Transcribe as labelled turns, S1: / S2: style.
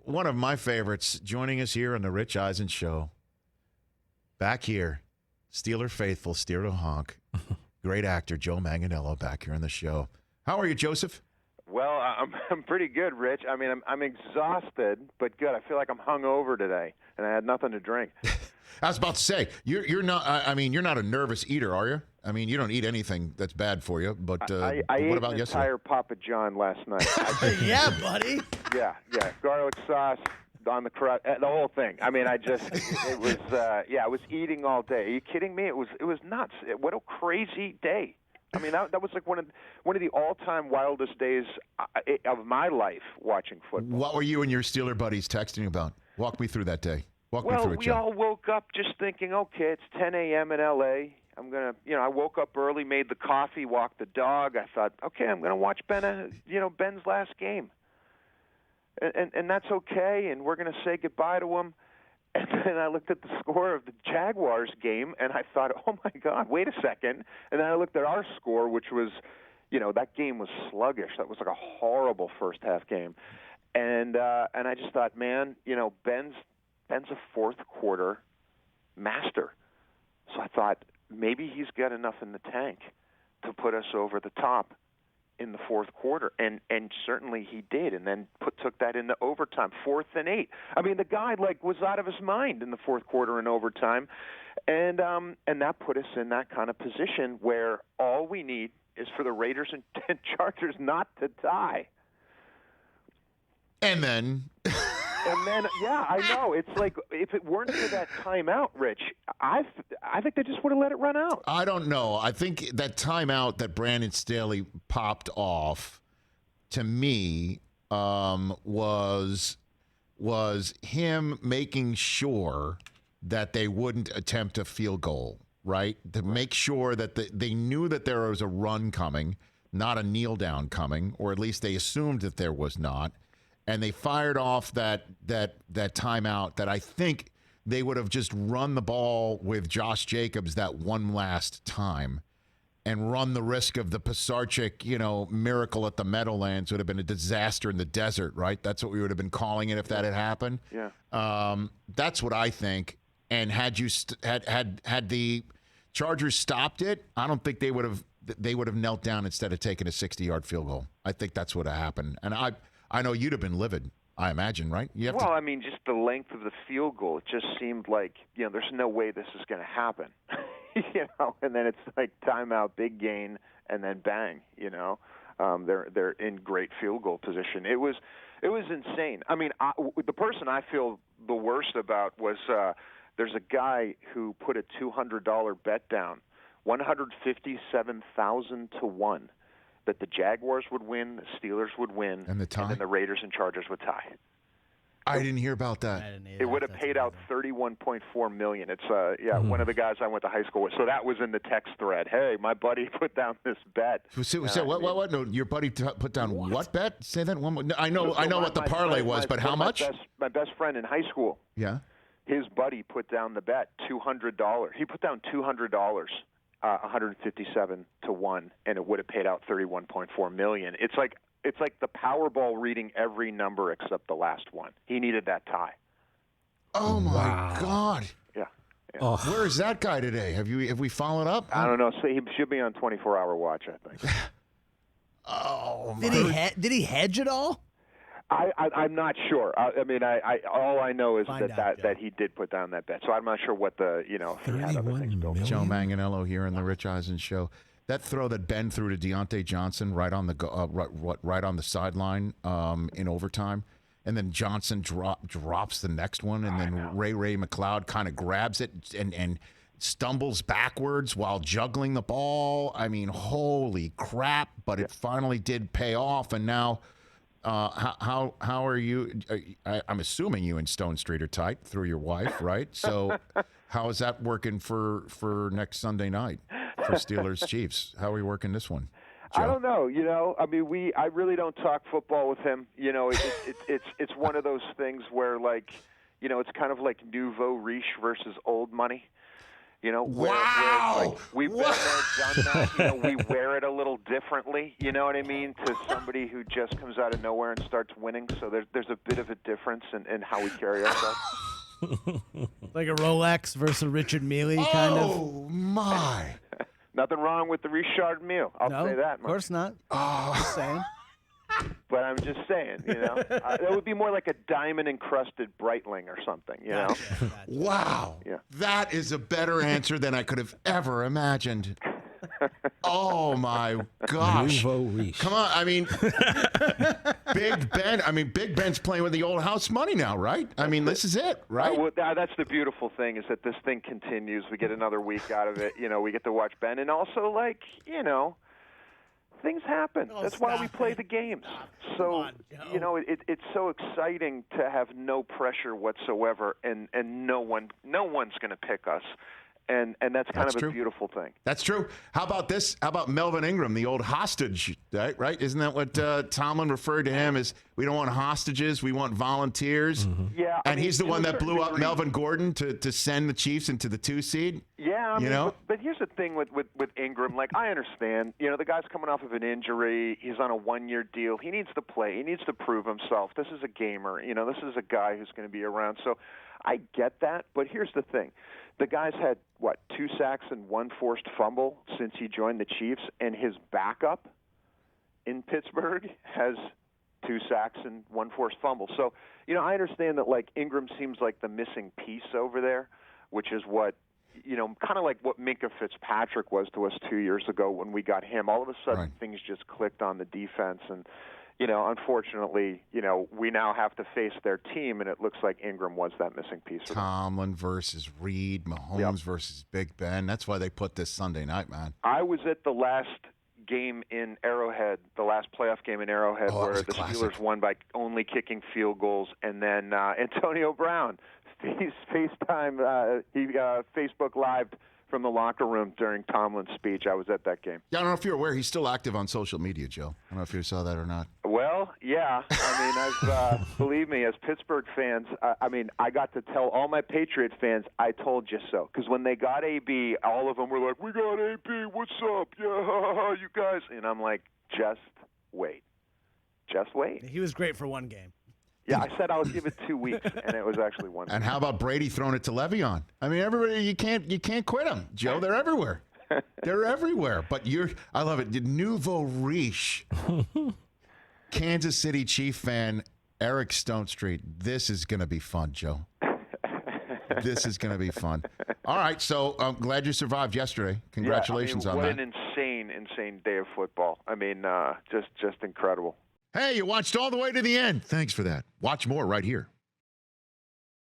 S1: one of my favorites joining us here on the Rich Eisen Show. Back here, Steeler faithful, Steeler honk. Great actor Joe Manganiello back here on the show. How are you, Joseph?
S2: Well, I'm pretty good, Rich. I mean, I'm exhausted, but good. I feel like I'm hungover today, and I had nothing to drink.
S1: I was about to say you're not. I mean, you're not a nervous eater, are you? I mean, you don't eat anything that's bad for you. But
S2: I
S1: what
S2: ate
S1: about
S2: an
S1: yesterday?
S2: entire Papa John last night.
S3: Yeah, buddy.
S2: Yeah, garlic sauce on the crust, the whole thing. I mean, it was I was eating all day. Are you kidding me? It was nuts. What a crazy day. I mean, that was like one of the all-time wildest days of my life watching football.
S1: What were you and your Steeler buddies texting about? Walk me through that day. Walk me through it,
S2: we
S1: Joe.
S2: all woke up just thinking, okay, it's 10 a.m. in L.A. I'm going to, I woke up early, made the coffee, walked the dog. I thought, okay, I'm going to watch Ben's last game. And that's okay, and we're going to say goodbye to him. And then I looked at the score of the Jaguars game, and I thought, oh, my God, wait a second. And then I looked at our score, which was, that game was sluggish. That was like a horrible first-half game. And I just thought, man, Ben's a fourth-quarter master. So I thought maybe he's got enough in the tank to put us over the top in the fourth quarter, and certainly he did, and then took that into overtime, 4th and 8. I mean, the guy was out of his mind in the fourth quarter in overtime, and that put us in that kind of position where all we need is for the Raiders and Chargers not to tie.
S1: And then,
S2: yeah, I know. It's like if it weren't for that timeout, Rich, I think they just would have let it run out.
S1: I don't know. I think that timeout that Brandon Staley popped off, to me, was him making sure that they wouldn't attempt a field goal, right? To make sure that they knew that there was a run coming, not a kneel down coming, or at least they assumed that there was not. And they fired off that timeout that I think they would have just run the ball with Josh Jacobs that one last time and run the risk of the Pisarcik, miracle at the Meadowlands would have been a disaster in the desert, right? That's what we would have been calling it if that had happened.
S2: Yeah.
S1: That's what I think. And had you had the Chargers stopped it, I don't think they would have knelt down instead of taking a 60-yard field goal. I think that's what happened. And I know you'd have been livid, I imagine, right?
S2: I mean, just the length of the field goal, it just seemed like, there's no way this is going to happen. And then it's like timeout, big gain, and then bang, they're in great field goal position. It was insane. I mean, the person I feel the worst about was there's a guy who put a $200 bet down, 157,000 to 1. That the Jaguars would win, the Steelers would win,
S1: and then
S2: the Raiders and Chargers would tie.
S1: I didn't hear about that.
S2: It would have paid out $31.4 million. It's one of the guys I went to high school with. So that was in the text thread. Hey, my buddy put down this bet.
S1: So what? No, your buddy put down what bet? Say that one more. No, I know what the parlay was, but how much?
S2: My best friend in high school.
S1: Yeah.
S2: His buddy put down the bet, $200. He put down $200. 157 to 1, and it would have paid out $31.4 million. It's like the Powerball reading every number except the last one. He needed that tie.
S1: Oh my God!
S2: Yeah.
S1: Oh. Where is that guy today? Have we followed up?
S2: I don't know. So he should be on 24-hour watch, I think.
S1: Oh.
S3: Did he hedge at all?
S2: I'm not sure. I mean, all I know is that he did put down that bet. So I'm not sure what the if he had other things built.
S1: Joe Manganiello here in the Rich Eisen Show. That throw that Ben threw to Deontay Johnson right on the sideline in overtime, and then Johnson drops the next one, and then Ray McLeod kind of grabs it and stumbles backwards while juggling the ball. I mean, holy crap! But it finally did pay off, and now. How are you? I'm assuming you and Stonestreet are tight through your wife, right? So how is that working for next Sunday night for Steelers Chiefs? How are we working this one, Joe?
S2: I don't know. I mean, I really don't talk football with him. It's one of those things where it's kind of like Nouveau Riche versus old money. You know,
S1: Wow.
S2: where it's like we've been there, done that. You know, we wear it a little differently. You know what I mean? To somebody who just comes out of nowhere and starts winning. So there's a bit of a difference in how we carry ourselves.
S3: Like a Rolex versus a Richard Mille kind of.
S1: Oh, my.
S2: Nothing wrong with the Richard Mille. I'll
S3: No,
S2: say that
S3: of
S2: much.
S3: course not. Just saying.
S2: But I'm just saying, you know, that would be more like a diamond-encrusted Breitling or something, you know?
S3: Gotcha.
S1: Wow.
S2: Yeah.
S1: That is a better answer than I could have ever imagined. Oh, my gosh.
S4: Nouveau Riche.
S1: Come on. I mean, Big Ben's playing with the old house money now, right? I mean, this is it, right?
S2: Well, that's the beautiful thing is that this thing continues. We get another week out of it. You know, we get to watch Ben. And also, like, you know, things happen.
S3: Oh,
S2: That's why we
S3: stop
S2: play
S3: it.
S2: the games.
S3: Come
S2: So,
S3: on, Joe.
S2: you know, it's so exciting to have no pressure whatsoever, and no one's going to pick us. And that's kind
S1: That's
S2: of
S1: true.
S2: a beautiful thing.
S1: That's true. How about this? How about Melvin Ingram, the old hostage, right? Isn't that what Tomlin referred to him as? We don't want hostages. We want volunteers.
S2: Yeah.
S1: And he's the
S2: to
S1: one
S2: a
S1: that
S2: certain
S1: blew up
S2: degree.
S1: Melvin Gordon to send the Chiefs into the 2 seed.
S2: Yeah, I mean,
S1: know?
S2: but here's the thing with Ingram. Like, I understand. You know, the guy's coming off of an injury. He's on a 1-year deal. He needs to play. He needs to prove himself. This is a gamer. You know, this is a guy who's going to be around. So I get that. But here's the thing. The guy's had, 2 sacks and 1 forced fumble since he joined the Chiefs, and his backup in Pittsburgh has 2 sacks and 1 forced fumble. So, you know, I understand that, like, Ingram seems like the missing piece over there, which is what, you know, kind of like what Minka Fitzpatrick was to us 2 years ago when we got him. All of a sudden,
S1: Right.
S2: things just clicked on the defense, and you know, unfortunately, you know, we now have to face their team, and it looks like Ingram was that missing piece. For them.
S1: Tomlin versus Reed, Mahomes versus Big Ben. That's why they put this Sunday night, man.
S2: I was at the last game in Arrowhead, the last playoff game in Arrowhead,
S1: Oh, it
S2: where
S1: was a
S2: the
S1: classic.
S2: Steelers won by only kicking field goals, and then Antonio Brown, he's FaceTime, he Facebook Lived from the locker room during Tomlin's speech. I was at that game.
S1: Yeah, I don't know if you're aware, he's still active on social media, Joe. I don't know if you saw that or not.
S2: Well, yeah. I mean, I've believe me, as Pittsburgh fans, I mean, I got to tell all my Patriot fans, I told you so. Because when they got AB, all of them were like, "We got AB. What's up? Yeah, you guys." And I'm like, "Just wait, just wait."
S3: He was great for one game.
S2: Yeah, I said I would give it 2 weeks, and it was actually 1
S1: And
S2: week.
S1: how about Brady throwing it to Le'Veon? I mean, everybody, you can't quit them, Joe. They're everywhere. They're everywhere. But I love it. The Nouveau Riche, Kansas City Chief fan, Eric Stonestreet. This is going to be fun, Joe. This is going to be fun. All right, so I'm glad you survived yesterday. Congratulations
S2: yeah, I mean,
S1: on that.
S2: What an insane day of football. I mean, just incredible.
S1: Hey, you watched all the way to the end. Thanks for that. Watch more right here.